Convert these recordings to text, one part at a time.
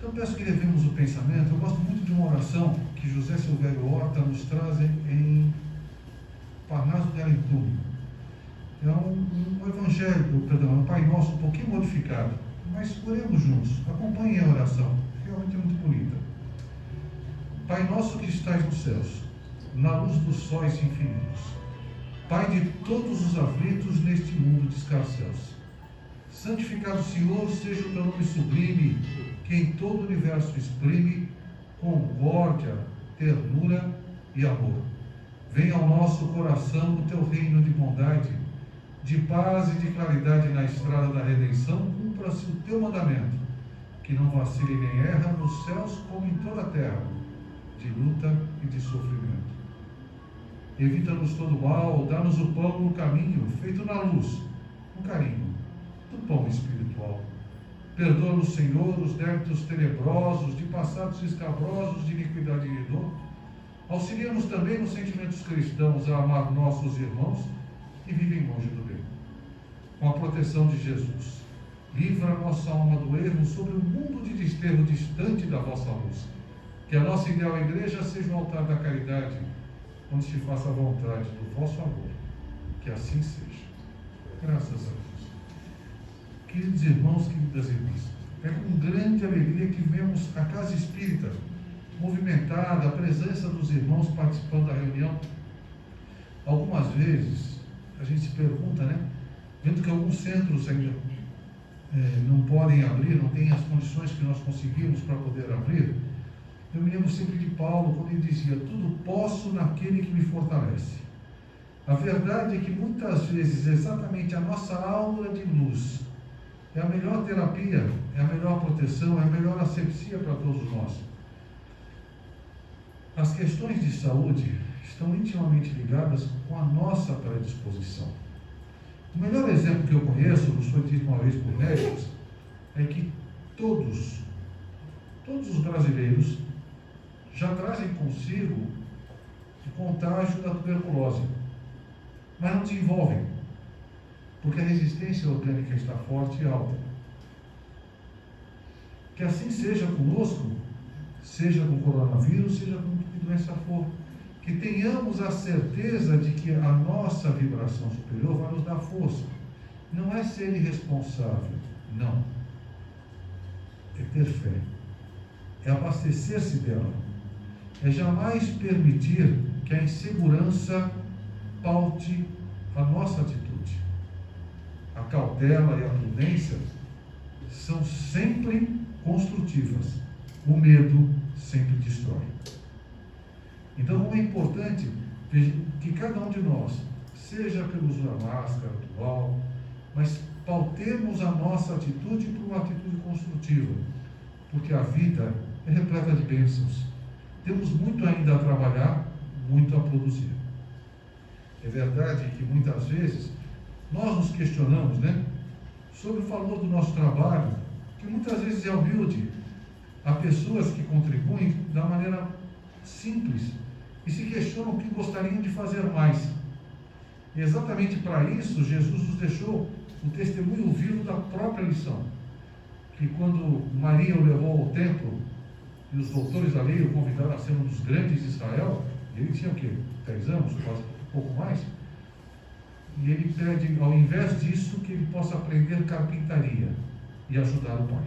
Então peço que levemos o pensamento. Eu gosto muito de uma oração que José Silvério Horta nos traz em Parnaso de Alentume. É um evangelho, perdão, um Pai Nosso um pouquinho modificado, mas oremos juntos. Acompanhem a oração, realmente é muito bonita. Pai nosso que estais nos céus, na luz dos sóis infinitos, Pai de todos os aflitos neste mundo de escarcéus, santificado Senhor seja o teu nome sublime, que em todo o universo exprime concórdia, ternura e amor. Venha ao nosso coração o teu reino de bondade, de paz e de claridade na estrada da redenção. Cumpra-se o teu mandamento, que não vacile nem erra nos céus como em toda a terra, de luta e de sofrimento. Evita-nos todo mal, dá-nos o pão no caminho, feito na luz, com carinho, do pão espiritual. Perdoa-nos, Senhor, os débitos tenebrosos, de passados escabrosos, de iniquidade e dor. Auxilia-nos também nos sentimentos cristãos a amar nossos irmãos que vivem longe do bem. Com a proteção de Jesus, livra a nossa alma do erro sobre o mundo de desterro distante da vossa luz. Que a nossa ideal igreja seja o altar da caridade, onde se faça a vontade do vosso amor. Que assim seja. Graças a Deus. Queridos irmãos, queridas irmãs, é com grande alegria que vemos a Casa Espírita movimentada, a presença dos irmãos participando da reunião. Algumas vezes a gente se pergunta, vendo que alguns centros ainda não podem abrir, não têm as condições que nós conseguimos para poder abrir. Eu me lembro sempre de Paulo, quando ele dizia: tudo posso naquele que me fortalece. A verdade é que muitas vezes exatamente a nossa aura de luz é a melhor terapia, é a melhor proteção, é a melhor asepsia para todos nós. As questões de saúde estão intimamente ligadas com a nossa predisposição. O melhor exemplo que eu conheço, nos foi dito uma vez por médicos, é que todos os brasileiros já trazem consigo o contágio da tuberculose, mas não desenvolvem, porque a resistência orgânica está forte e alta. Que assim seja conosco, seja com o coronavírus, seja com que doença for, que tenhamos a certeza de que a nossa vibração superior vai nos dar força. Não é ser irresponsável, não. É ter fé, é abastecer-se dela, é jamais permitir que a insegurança paute a nossa atitude. A cautela e a prudência são sempre construtivas. O medo sempre destrói. Então é importante que cada um de nós, seja pelo uso da máscara atual, mas pautemos a nossa atitude por uma atitude construtiva, porque a vida é repleta de bênçãos. Temos muito ainda a trabalhar, muito a produzir. É verdade que muitas vezes nós nos questionamos, sobre o valor do nosso trabalho, que muitas vezes é humilde. Há pessoas que contribuem da maneira simples e se questionam o que gostariam de fazer mais. E exatamente para isso, Jesus nos deixou um testemunho vivo da própria lição. Que quando Maria o levou ao templo, e os doutores da lei o convidaram a ser um dos grandes de Israel, ele tinha o quê? 10 anos, quase um pouco mais. E ele pede, ao invés disso, que ele possa aprender carpintaria e ajudar o pai.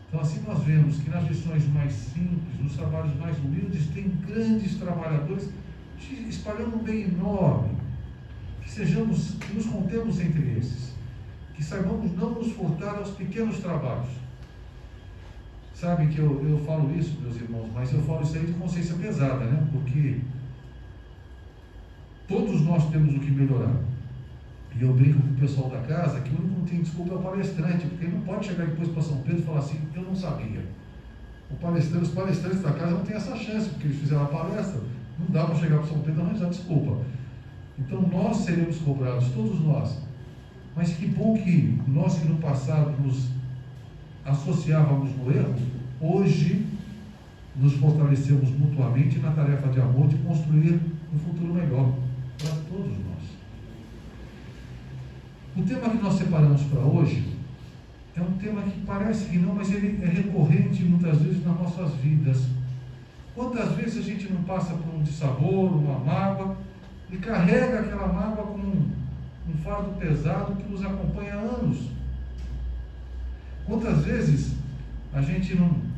Então assim nós vemos que nas lições mais simples, nos trabalhos mais humildes, tem grandes trabalhadores espalhando um bem enorme. Que nos contemos entre esses, que saibamos não nos furtar aos pequenos trabalhos. Sabem que eu falo isso, meus irmãos, mas eu falo isso aí de consciência pesada, porque todos nós temos o que melhorar. E eu brinco com o pessoal da casa que o único que não tem desculpa é o palestrante, porque ele não pode chegar depois para São Pedro e falar assim: eu não sabia. Os palestrantes da casa não têm essa chance, porque eles fizeram a palestra, não dá para chegar para São Pedro e arranjar desculpa. Então nós seremos cobrados, todos nós. Mas que bom que nós que no passado nos associávamos no erro, hoje nos fortalecemos mutuamente na tarefa de amor de construir um futuro melhor para todos nós. O tema que nós separamos para hoje é um tema que parece que não, mas ele é recorrente muitas vezes nas nossas vidas. Quantas vezes a gente não passa por um dissabor, uma mágoa, e carrega aquela mágoa como um fardo pesado que nos acompanha há anos? Quantas vezes a gente não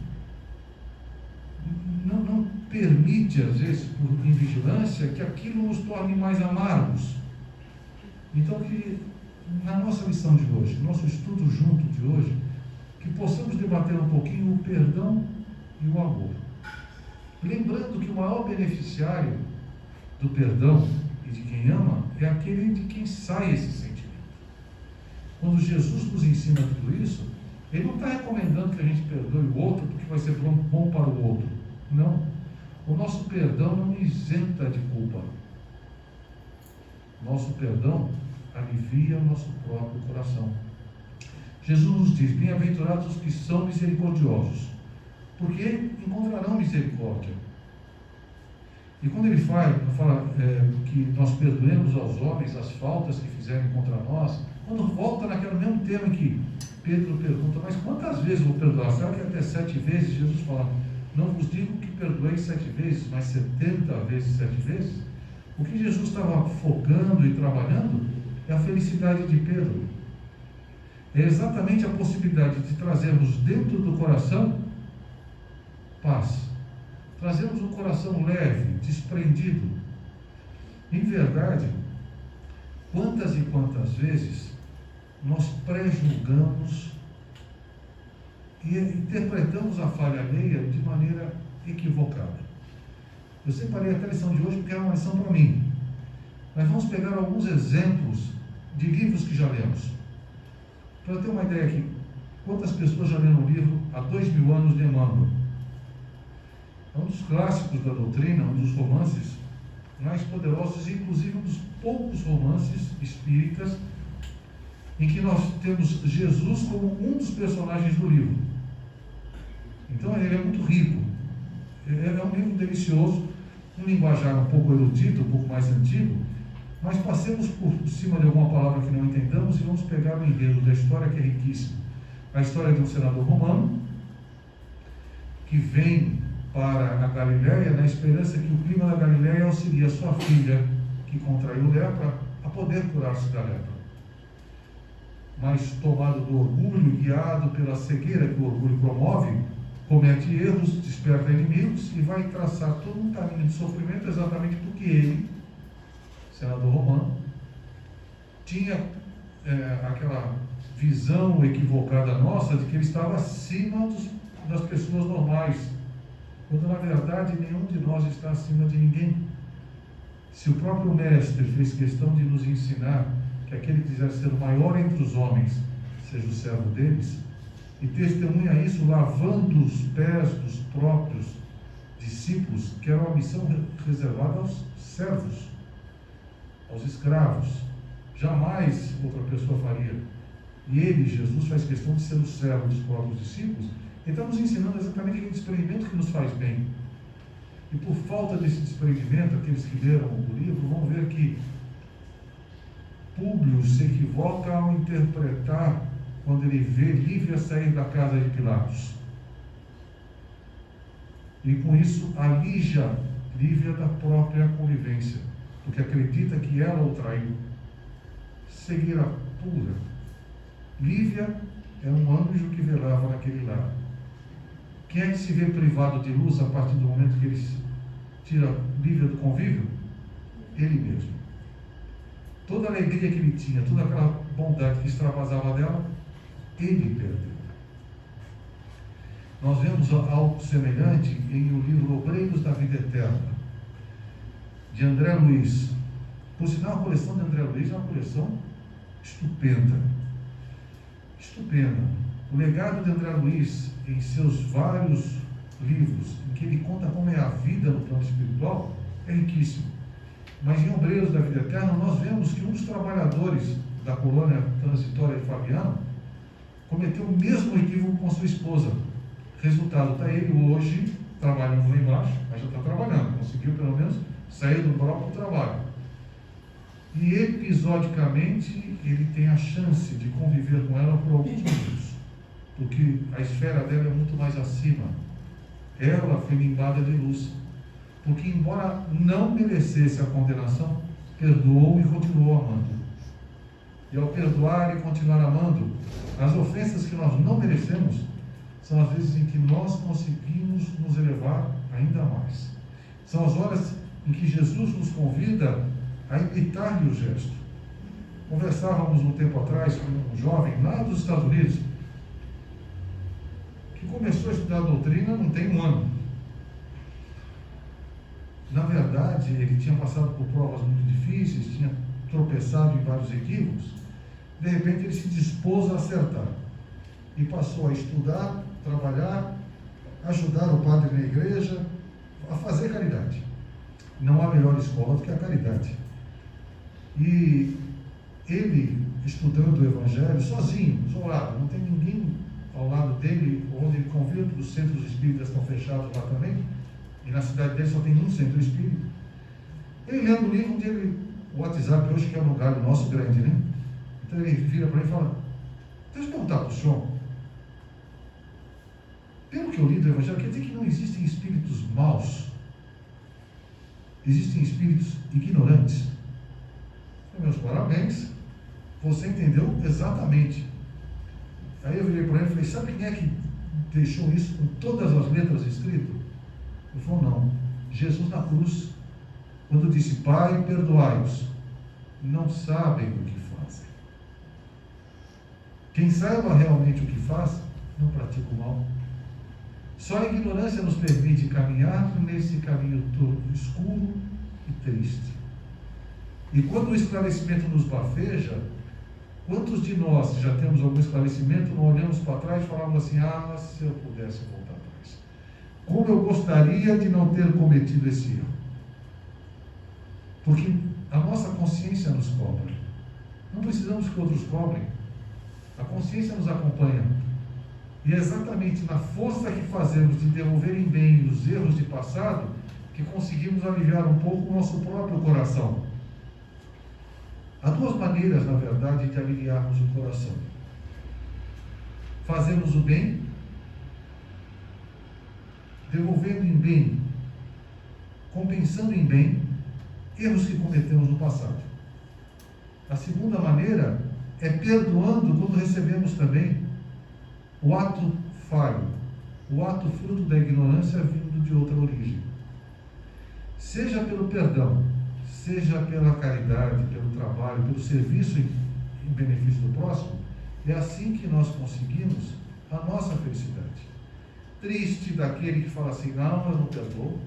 permite, às vezes, por invigilância, que aquilo nos torne mais amargos? Então, que na nossa lição de hoje, nosso estudo junto de hoje, que possamos debater um pouquinho o perdão e o amor. Lembrando que o maior beneficiário do perdão e de quem ama é aquele de quem sai esse sentimento. Quando Jesus nos ensina tudo isso, Ele não está recomendando que a gente perdoe o outro porque vai ser bom para o outro. Não. O nosso perdão não isenta de culpa. Nosso perdão alivia o nosso próprio coração. Jesus nos diz: bem-aventurados os que são misericordiosos, porque encontrarão misericórdia. E quando ele fala que nós perdoemos aos homens as faltas que fizerem contra nós, quando volta naquele mesmo tema em que Pedro pergunta: mas quantas vezes vou perdoar? Será que até 7 vezes? Jesus fala: não vos digo que perdoeis 7 vezes, mas 70 vezes 7 vezes. O que Jesus estava focando e trabalhando é a felicidade de Pedro. É exatamente a possibilidade de trazermos dentro do coração paz. Trazermos um coração leve, desprendido. Em verdade, quantas e quantas vezes nós pré-julgamos e interpretamos a falha alheia de maneira equivocada. Eu separei até a lição de hoje porque é uma lição para mim. Mas vamos pegar alguns exemplos de livros que já lemos. Para ter uma ideia aqui, quantas pessoas já leram o livro Há 2000 anos de Emmanuel? É um dos clássicos da doutrina, um dos romances mais poderosos, inclusive um dos poucos romances espíritas em que nós temos Jesus como um dos personagens do livro. Então ele é muito rico. É um livro delicioso, um linguajar um pouco erudito, um pouco mais antigo, mas passemos por cima de alguma palavra que não entendamos e vamos pegar o enredo da história, que é riquíssimo. A história de um senador romano que vem para a Galiléia na esperança que o clima da Galiléia auxilie a sua filha, que contraiu lepra, a poder curar-se da lepra. Mas tomado do orgulho, guiado pela cegueira que o orgulho promove, comete erros, desperta inimigos e vai traçar todo um caminho de sofrimento, exatamente porque ele, senador romano, tinha aquela visão equivocada nossa de que ele estava acima das pessoas normais, quando na verdade nenhum de nós está acima de ninguém. Se o próprio mestre fez questão de nos ensinar que aquele que quiser ser o maior entre os homens seja o servo deles, e testemunha isso lavando os pés dos próprios discípulos, que era uma missão reservada aos servos, aos escravos. Jamais outra pessoa faria. E ele, Jesus, faz questão de ser o servo dos próprios discípulos. Ele está nos ensinando exatamente aquele desprendimento que nos faz bem. E por falta desse desprendimento, aqueles que leram o livro vão ver que Públio se equivoca ao interpretar quando ele vê Lívia sair da casa de Pilatos. E com isso alija Lívia da própria convivência, porque acredita que ela o traiu. Cegueira pura. Lívia é um anjo que velava naquele lar. Quem é que se vê privado de luz a partir do momento que ele tira Lívia do convívio? Ele mesmo. Toda a alegria que ele tinha, toda aquela bondade que extravasava dela, ele perdeu. Nós vemos algo semelhante em o livro Obreiros da Vida Eterna, de André Luiz. Por sinal, a coleção de André Luiz é uma coleção estupenda. Estupenda. O legado de André Luiz, em seus vários livros, em que ele conta como é a vida no plano espiritual, é riquíssimo. Mas em Obreiros da Vida Eterna, nós vemos que um dos trabalhadores da colônia transitória de Fabiano cometeu o mesmo equívoco com sua esposa. Resultado, está ele hoje trabalhando lá embaixo, mas já está trabalhando, conseguiu pelo menos sair do próprio trabalho. E episodicamente ele tem a chance de conviver com ela por alguns minutos. porque a esfera dela é muito mais acima. Ela foi limbada de luz, porque embora não merecesse a condenação, perdoou e continuou amando. E ao perdoar e continuar amando, as ofensas que nós não merecemos são as vezes em que nós conseguimos nos elevar ainda mais. São as horas em que Jesus nos convida a imitar-lhe o gesto. Conversávamos um tempo atrás com um jovem lá dos Estados Unidos, que começou a estudar a doutrina não tem um ano. Na verdade, ele tinha passado por provas muito difíceis, tinha tropeçado em vários equívocos. De repente, ele se dispôs a acertar e passou a estudar, trabalhar, ajudar o padre na igreja, a fazer caridade. Não há melhor escola do que a caridade. E ele, estudando o Evangelho, sozinho, isolado, não tem ninguém ao lado dele, onde ele convive, porque os centros espíritas estão fechados lá também, e na cidade dele só tem um centro espírita. Ele lendo o livro, o WhatsApp hoje que é um galho nosso grande, né? Então ele vira para mim e fala: deixa eu perguntar para o senhor, pelo que eu li do Evangelho, quer dizer que não existem espíritos maus? Existem espíritos ignorantes? Meus parabéns, você entendeu exatamente. Aí eu virei para ele e falei: sabe quem é que deixou isso com todas as letras escritas? Ele falou: não, Jesus na cruz, quando disse: Pai, perdoai-os, não sabem o que fazem. Quem saiba realmente o que faz, não pratica o mal. Só a ignorância nos permite caminhar nesse caminho escuro e triste. E quando o esclarecimento nos bafeja, quantos de nós já temos algum esclarecimento, não olhamos para trás e falamos assim: ah, se eu pudesse voltar atrás, como eu gostaria de não ter cometido esse erro. Porque a nossa consciência nos cobra. Não precisamos que outros cobrem. A consciência nos acompanha. E é exatamente na força que fazemos de devolver em bem os erros de passado que conseguimos aliviar um pouco o nosso próprio coração. Há duas maneiras, na verdade, de aliviarmos o coração: fazemos o bem, devolvendo em bem, compensando em bem erros que cometemos no passado. A segunda maneira é perdoando quando recebemos também o ato falho, o ato fruto da ignorância vindo de outra origem. Seja pelo perdão, seja pela caridade, pelo trabalho, pelo serviço em benefício do próximo, é assim que nós conseguimos a nossa felicidade. Triste daquele que fala assim: não, eu não perdoo,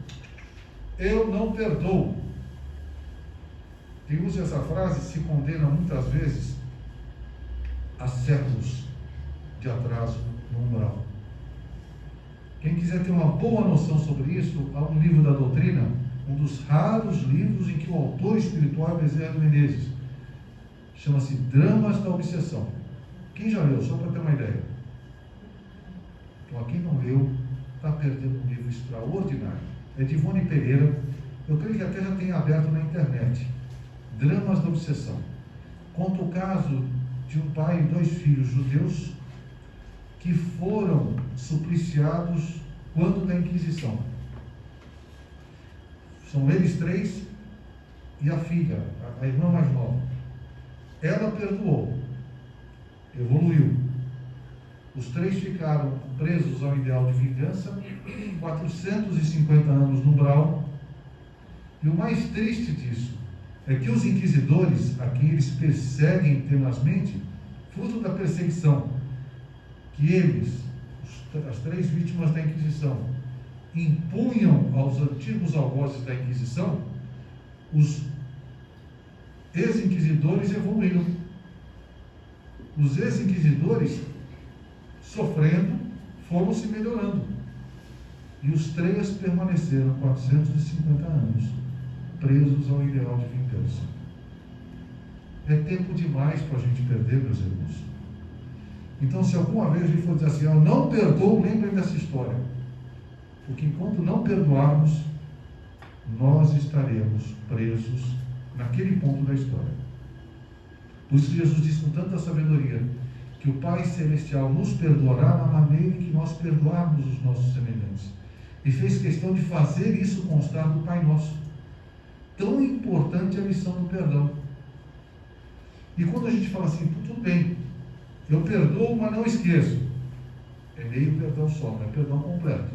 eu não perdoo. Quem usa essa frase se condena muitas vezes a séculos de atraso no umbral. Quem quiser ter uma boa noção sobre isso, há um livro da doutrina, um dos raros livros em que o autor espiritual é Bezerra de Menezes. Chama-se Dramas da Obsessão. Quem já leu? Só para ter uma ideia. Então, quem não leu, está perdendo um livro extraordinário. É de Ivone Pereira. Eu creio que até já tem aberto na internet. Dramas da Obsessão. Conta o caso de um pai e 2 filhos judeus que foram supliciados quando da Inquisição. São eles 3 e a filha, a irmã mais nova. Ela perdoou, evoluiu. Os 3 ficaram presos ao ideal de vingança, 450 anos no umbral. E o mais triste disso é que os inquisidores, a quem eles perseguem tenazmente, fruto da perseguição que eles, as 3 vítimas da Inquisição, impunham aos antigos algozes da Inquisição, os ex-inquisidores evoluíram. Os ex-inquisidores, sofrendo, foram se melhorando. E os 3 permaneceram 450 anos presos ao ideal de vingança. É tempo demais para a gente perder, meus irmãos. Então, se alguma vez a gente for dizer assim: eu não perdoo, lembrem dessa história. Porque enquanto não perdoarmos, nós estaremos presos naquele ponto da história. Por isso Jesus diz com tanta sabedoria que o Pai Celestial nos perdoará na maneira em que nós perdoarmos os nossos semelhantes. E fez questão de fazer isso constar no Pai Nosso. Tão importante a lição do perdão. E quando a gente fala assim, tudo bem, eu perdoo, mas não esqueço. É meio perdão só, não é perdão completo.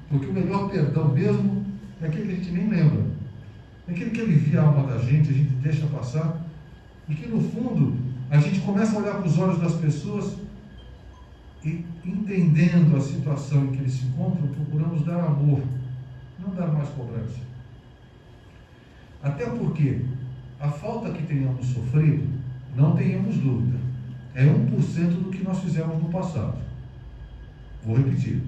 Porque o melhor perdão mesmo é aquele que a gente nem lembra. É aquele que alivia a alma da gente, a gente deixa passar. E que no fundo, a gente começa a olhar para os olhos das pessoas e, entendendo a situação em que eles se encontram, procuramos dar amor, não dar mais cobrança. Até porque a falta que tenhamos sofrido, não tenhamos dúvida, é 1% do que nós fizemos no passado. Vou repetir,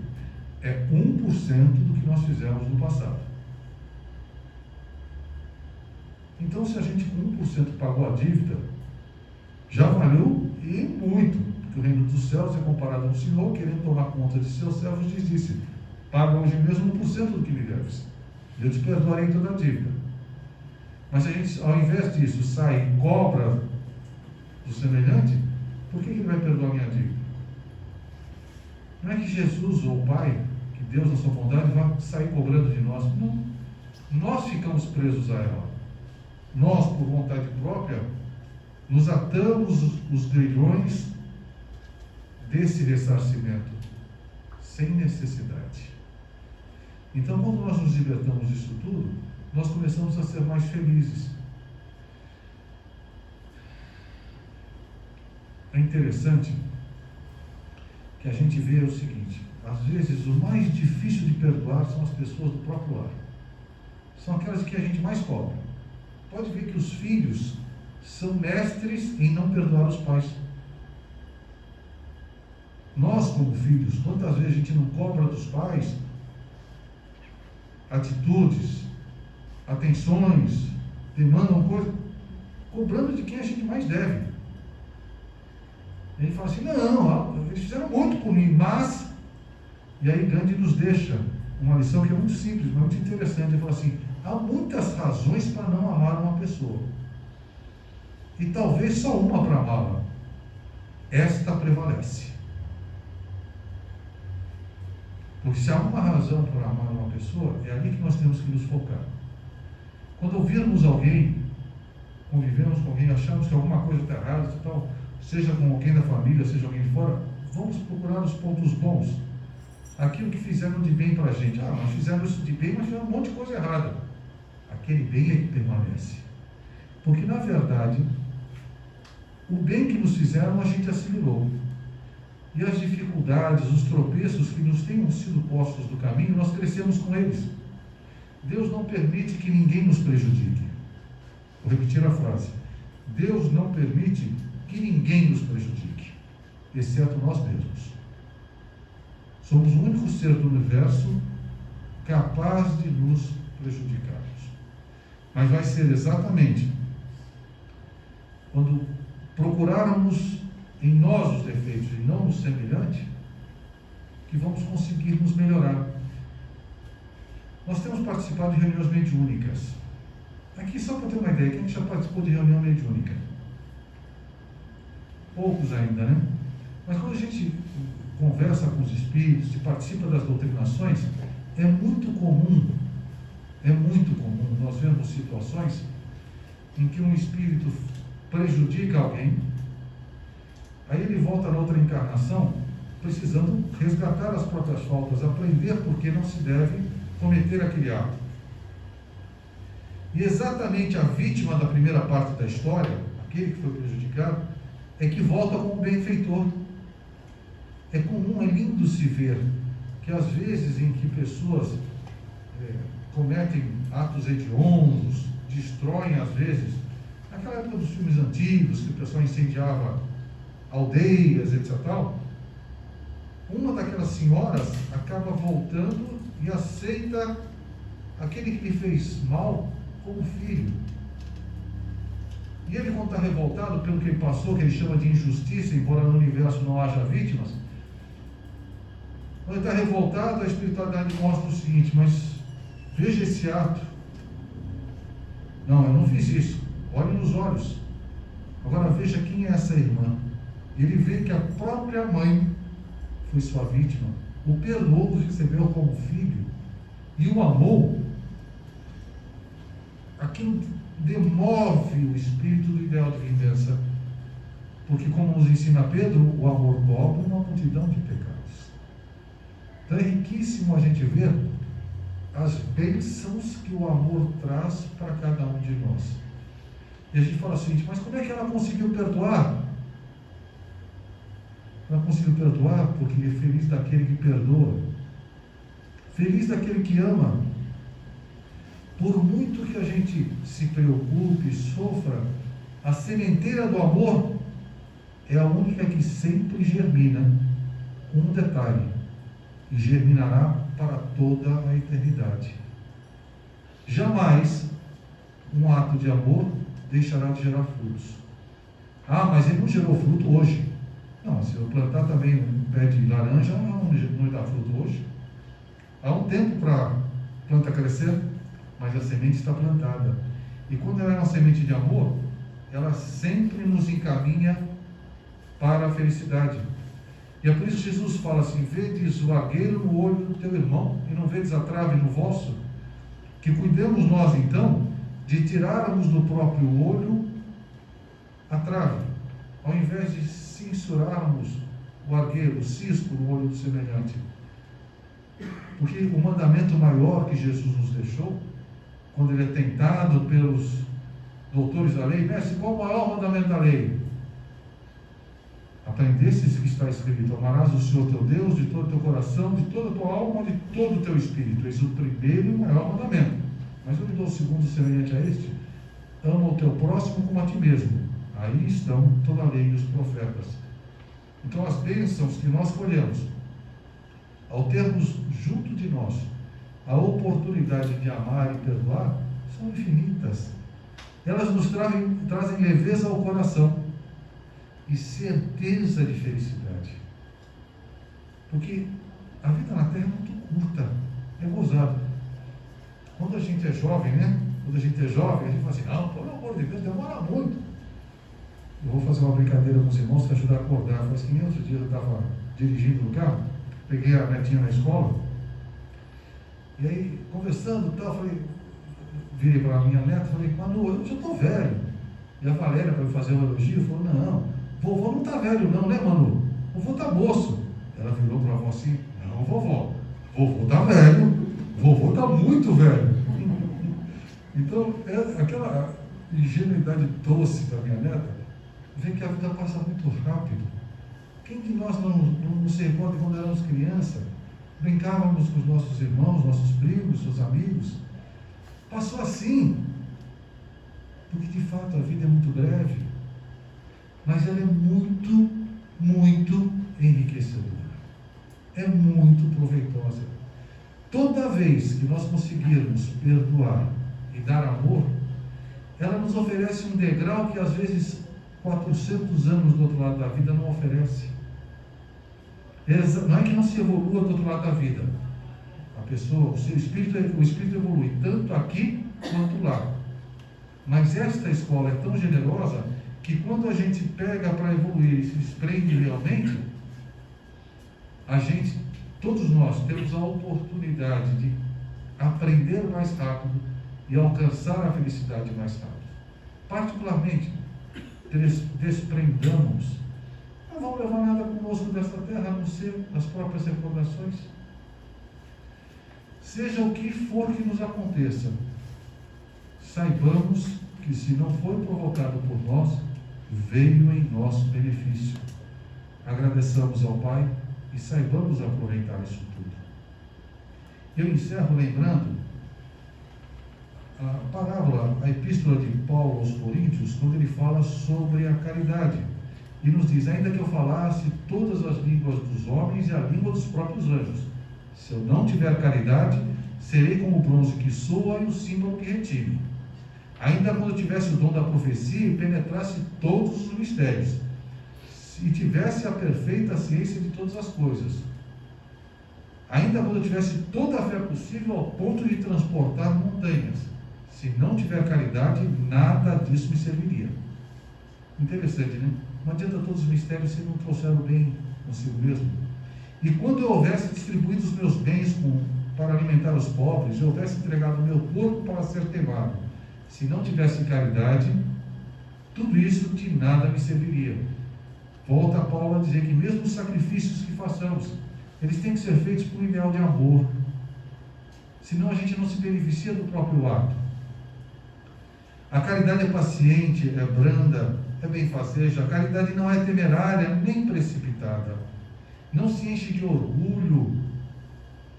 é 1% do que nós fizemos no passado. Então, se a gente com 1% pagou a dívida, já valeu e muito, porque o reino dos céus é comparado ao Senhor, querendo tomar conta de seus servos, disse: paga hoje mesmo 1% do que me deves, eu te perdoarei toda a dívida. Mas se a gente, ao invés disso, sai e cobra do semelhante, por que ele vai perdoar a minha dívida? Não é que Jesus ou o Pai, que Deus na sua bondade, vai sair cobrando de nós. Não. Nós ficamos presos a ela. Nós, por vontade própria, nos atamos os grilhões desse ressarcimento, sem necessidade. Então, quando nós nos libertamos disso tudo, nós começamos a ser mais felizes. É interessante que a gente vê o seguinte: às vezes o mais difícil de perdoar são as pessoas do próprio lar. São aquelas que a gente mais cobra. Pode ver que os filhos são mestres em não perdoar os pais. Nós, como filhos, quantas vezes a gente não cobra dos pais atitudes, atenções, demandam coisas, cobrando de quem a gente mais deve. Ele fala assim: não, eles fizeram muito por mim, mas... E aí Gandhi nos deixa uma lição que é muito simples, mas muito interessante. Ele fala assim: há muitas razões para não amar uma pessoa, e talvez só uma para amá-la. Esta prevalece. Porque se há uma razão para amar uma pessoa, é ali que nós temos que nos focar. Quando ouvirmos alguém, convivemos com alguém, achamos que alguma coisa está errada, tal, seja com alguém da família, seja alguém de fora, vamos procurar os pontos bons. Aquilo que fizeram de bem para a gente. Nós fizemos isso de bem, mas fizemos um monte de coisa errada. Aquele bem é que permanece. Porque, na verdade, o bem que nos fizeram, a gente assimilou. E as dificuldades, os tropeços que nos tenham sido postos do caminho, nós crescemos com eles. Deus não permite que ninguém nos prejudique. Vou repetir a frase: Deus não permite que ninguém nos prejudique, exceto nós mesmos. Somos o único ser do universo capaz de nos prejudicarmos. Mas vai ser exatamente quando procurarmos em nós os defeitos e não no semelhante, que vamos conseguir nos melhorar. Nós temos participado de reuniões mediúnicas. Aqui, só para ter uma ideia, quem já participou de reunião mediúnica? Poucos ainda, né? Mas quando a gente conversa com os espíritos e participa das doutrinações, é muito comum nós vemos situações em que um espírito prejudica alguém, aí ele volta na outra encarnação precisando resgatar as próprias faltas, aprender por que não se deve cometer aquele ato. E exatamente a vítima da primeira parte da história, aquele que foi prejudicado, é que volta como benfeitor. É comum, é lindo se ver que às vezes em que pessoas cometem atos hediondos, destroem às vezes, naquela época dos filmes antigos, que o pessoal incendiava aldeias, etc. Uma daquelas senhoras acaba voltando e aceita aquele que lhe fez mal como filho. E ele, quando está revoltado pelo que ele passou, que ele chama de injustiça, embora no universo não haja vítimas, quando ele está revoltado, a espiritualidade mostra o seguinte: mas veja esse ato. Não, eu não fiz isso. Olhe nos olhos. Agora veja quem é essa irmã. Ele vê que a própria mãe foi sua vítima, o perdoou, o recebeu como filho e o amou. Aquilo demove o espírito do ideal de vingança, porque, como nos ensina Pedro, o amor cobre uma multidão de pecados. Então é riquíssimo a gente ver as bênçãos que o amor traz para cada um de nós. E a gente fala assim, mas como é que ela conseguiu perdoar? Ela conseguiu perdoar porque é feliz daquele que perdoa, feliz daquele que ama. Por muito que a gente se preocupe, sofra, a sementeira do amor é a única que sempre germina, com um detalhe, e germinará para toda a eternidade. Jamais um ato de amor deixará de gerar frutos. Ah, mas ele não gerou fruto hoje. Não, se eu plantar também um pé de laranja, não dá fruto hoje. Há um tempo para a planta crescer, mas a semente está plantada. E quando ela é uma semente de amor, ela sempre nos encaminha para a felicidade. E é por isso que Jesus fala assim: vedes o argueiro no olho do teu irmão, e não vedes a trave no vosso? Que cuidemos nós então de tirarmos do próprio olho a trave, ao invés de censurarmos o argueiro, o cisco no olho do semelhante. Porque o mandamento maior que Jesus nos deixou, quando ele é tentado pelos doutores da lei: mestre, qual o maior mandamento da lei? Aprendestes que está escrito: amarás o Senhor teu Deus de todo o teu coração, de toda a tua alma, de todo o teu espírito. Eis o primeiro e o maior mandamento. Mas eu lhe dou o segundo semelhante a este: ama o teu próximo como a ti mesmo. Aí estão toda a lei e os profetas. Então as bênçãos que nós colhemos, ao termos junto de nós a oportunidade de amar e perdoar, são infinitas. Elas nos trazem leveza ao coração e certeza de felicidade. Porque a vida na Terra é muito curta, é gozado. Quando a gente é jovem, né? Quando a gente é jovem, a gente fala assim: não, pelo amor de Deus, demora muito. Eu vou fazer uma brincadeira com os irmãos para ajudar a acordar. Faz que nem outro dia eu estava dirigindo no carro, peguei a netinha na escola, e aí, conversando e tal, virei para a minha neta e falei: Manu, eu já estou velho. E a Valéria, para me fazer um elogio, falou: não, vovô não está velho não, né, Manu? Vovô está moço. Ela virou para a avó assim: não, vovó está velho, vovô está muito velho. Então, aquela ingenuidade doce da minha neta, vê que a vida passa muito rápido. Quem de nós não se recorda quando éramos crianças, brincávamos com os nossos irmãos, nossos primos, seus amigos? Passou assim, porque de fato a vida é muito breve, mas ela é muito, muito enriquecedora, é muito proveitosa. Toda vez que nós conseguirmos perdoar e dar amor, ela nos oferece um degrau que às vezes 400 anos do outro lado da vida não oferece. Não é que não se evolua do outro lado da vida. A pessoa, o espírito evolui tanto aqui quanto lá. Mas esta escola é tão generosa que quando a gente pega para evoluir e se desprende realmente, todos nós temos a oportunidade de aprender mais rápido e alcançar a felicidade mais rápido. Particularmente, desprendamos. Não vamos levar nada conosco desta terra, a não ser as próprias recordações. Seja o que for que nos aconteça, saibamos que, se não foi provocado por nós, veio em nosso benefício. Agradeçamos ao Pai e saibamos aproveitar isso tudo. Eu encerro lembrando a parábola, a epístola de Paulo aos Coríntios, quando ele fala sobre a caridade. E nos diz: ainda que eu falasse todas as línguas dos homens e a língua dos próprios anjos, se eu não tiver caridade, serei como o bronze que soa e o símbolo que retine. Ainda quando eu tivesse o dom da profecia e penetrasse todos os mistérios, e tivesse a perfeita ciência de todas as coisas, ainda quando eu tivesse toda a fé possível ao ponto de transportar montanhas, se não tiver caridade, nada disso me serviria. Interessante, né? Não adianta todos os mistérios se não trouxeram o bem consigo mesmo. E quando eu houvesse distribuído os meus bens para alimentar os pobres, eu houvesse entregado o meu corpo para ser queimado, se não tivesse caridade, tudo isso de nada me serviria. Volta Paulo a dizer que mesmo os sacrifícios que façamos, eles têm que ser feitos por um ideal de amor. Senão a gente não se beneficia do próprio ato. A caridade é paciente, é branda, é benfazeja. A caridade não é temerária nem precipitada. Não se enche de orgulho,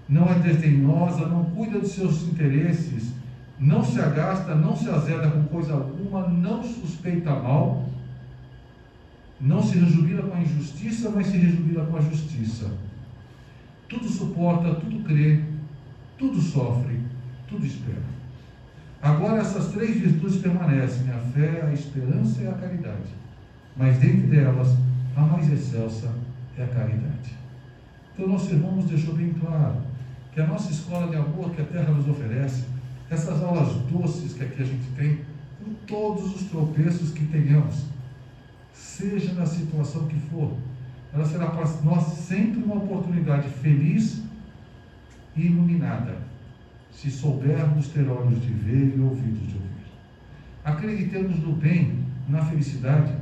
não é desdenhosa, não cuida dos seus interesses, não se agasta, não se azeda com coisa alguma, não suspeita mal, não se rejubila com a injustiça, mas se rejubila com a justiça. Tudo suporta, tudo crê, tudo sofre, tudo espera. Agora essas três virtudes permanecem: a fé, a esperança e a caridade. Mas dentre delas, a mais excelsa é a caridade. Então nosso irmão nos deixou bem claro que a nossa escola de amor que a terra nos oferece, essas aulas doces que aqui a gente tem, com todos os tropeços que tenhamos, seja na situação que for, ela será para nós sempre uma oportunidade feliz e iluminada, se soubermos ter olhos de ver e ouvidos de ouvir. Acreditemos no bem, na felicidade.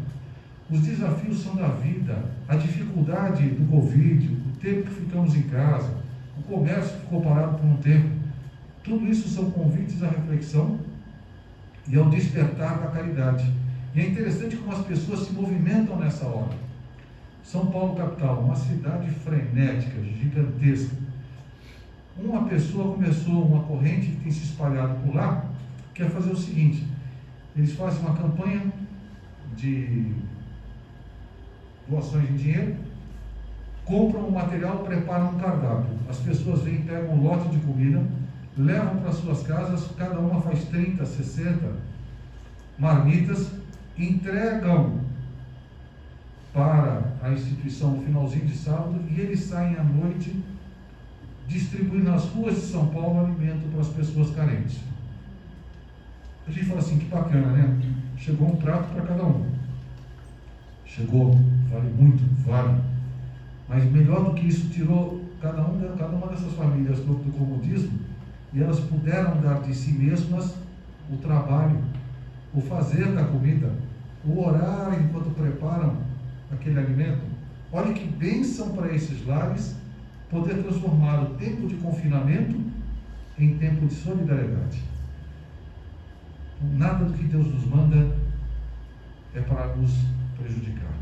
Os desafios são da vida, a dificuldade do Covid, o tempo que ficamos em casa, o comércio ficou parado por um tempo. Tudo isso são convites à reflexão e ao despertar da caridade. E é interessante como as pessoas se movimentam nessa hora. São Paulo capital, uma cidade frenética, gigantesca. Uma pessoa começou uma corrente que tem se espalhado por lá, quer fazer o seguinte: eles fazem uma campanha de doações em dinheiro, compram o material, preparam um cardápio. As pessoas vêm, pegam um lote de comida, levam para suas casas, cada uma faz 30, 60 marmitas, entregam para a instituição no finalzinho de sábado, e eles saem à noite distribuindo nas ruas de São Paulo alimento para as pessoas carentes. A gente fala assim, que bacana, né? Chegou um prato para cada um. Chegou, vale muito, vale. Mas melhor do que isso, tirou cada uma dessas famílias do comodismo, e elas puderam dar de si mesmas o trabalho, o fazer da comida, o orar enquanto preparam aquele alimento. Olha que bênção para esses lares poder transformar o tempo de confinamento em tempo de solidariedade. Nada do que Deus nos manda é para nos prejudicar.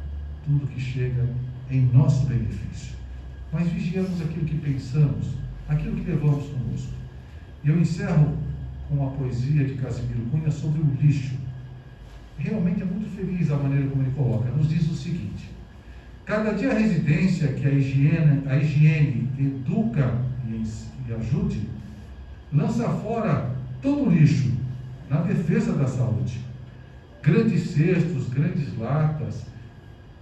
Tudo que chega em nosso benefício. Mas vigiamos aquilo que pensamos, aquilo que levamos conosco. E eu encerro com a poesia de Casimiro Cunha sobre o lixo. Realmente é muito feliz a maneira como ele coloca. Nos diz o seguinte: cada dia a residência que a higiene educa e ajude, lança fora todo o lixo na defesa da saúde. Grandes cestos, grandes latas,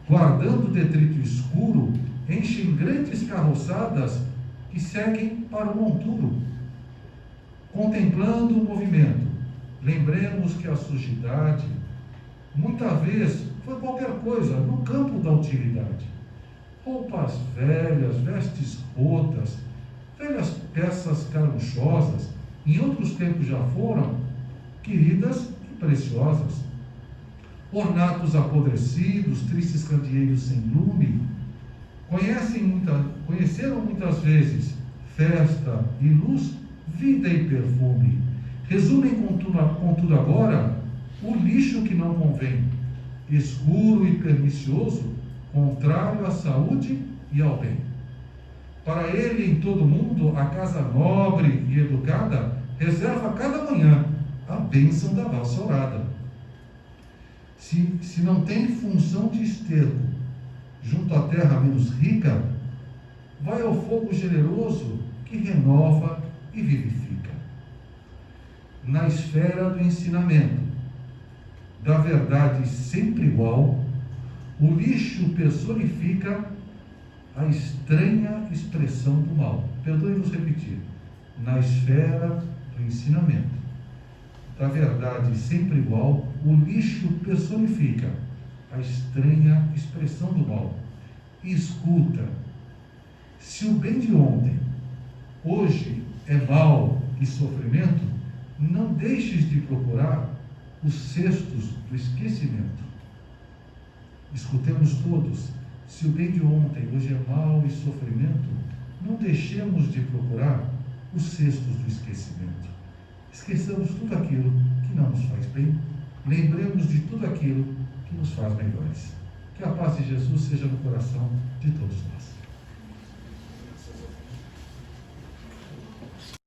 guardando o detrito escuro, enchem grandes carroçadas que seguem para o monturo. Contemplando o movimento, lembremos que a sujidade, muitas vezes, foi qualquer coisa no campo da utilidade. Roupas velhas, vestes rotas, velhas peças carunchosas, em outros tempos já foram queridas e preciosas. Ornatos apodrecidos, tristes candeeiros sem lume, conheceram muitas vezes festa e luz, vida e perfume. Resumem contudo agora o lixo que não convém, escuro e pernicioso, contrário à saúde e ao bem. Para ele, em todo mundo, a casa nobre e educada reserva cada manhã a bênção da valsa orada. Se não tem função de esterco junto à terra menos rica, vai ao fogo generoso que renova e vivifica. Na esfera do ensinamento, da verdade sempre igual, o lixo personifica a estranha expressão do mal. Perdoe-nos repetir. Na esfera do ensinamento, da verdade sempre igual, o lixo personifica a estranha expressão do mal. E escuta, se o bem de ontem, hoje é mal e sofrimento, não deixes de procurar os cestos do esquecimento. Escutemos todos, se o bem de ontem, hoje é mal e sofrimento, não deixemos de procurar os cestos do esquecimento. Esqueçamos tudo aquilo que não nos faz bem, lembremos de tudo aquilo que nos faz melhores. Que a paz de Jesus seja no coração de todos nós.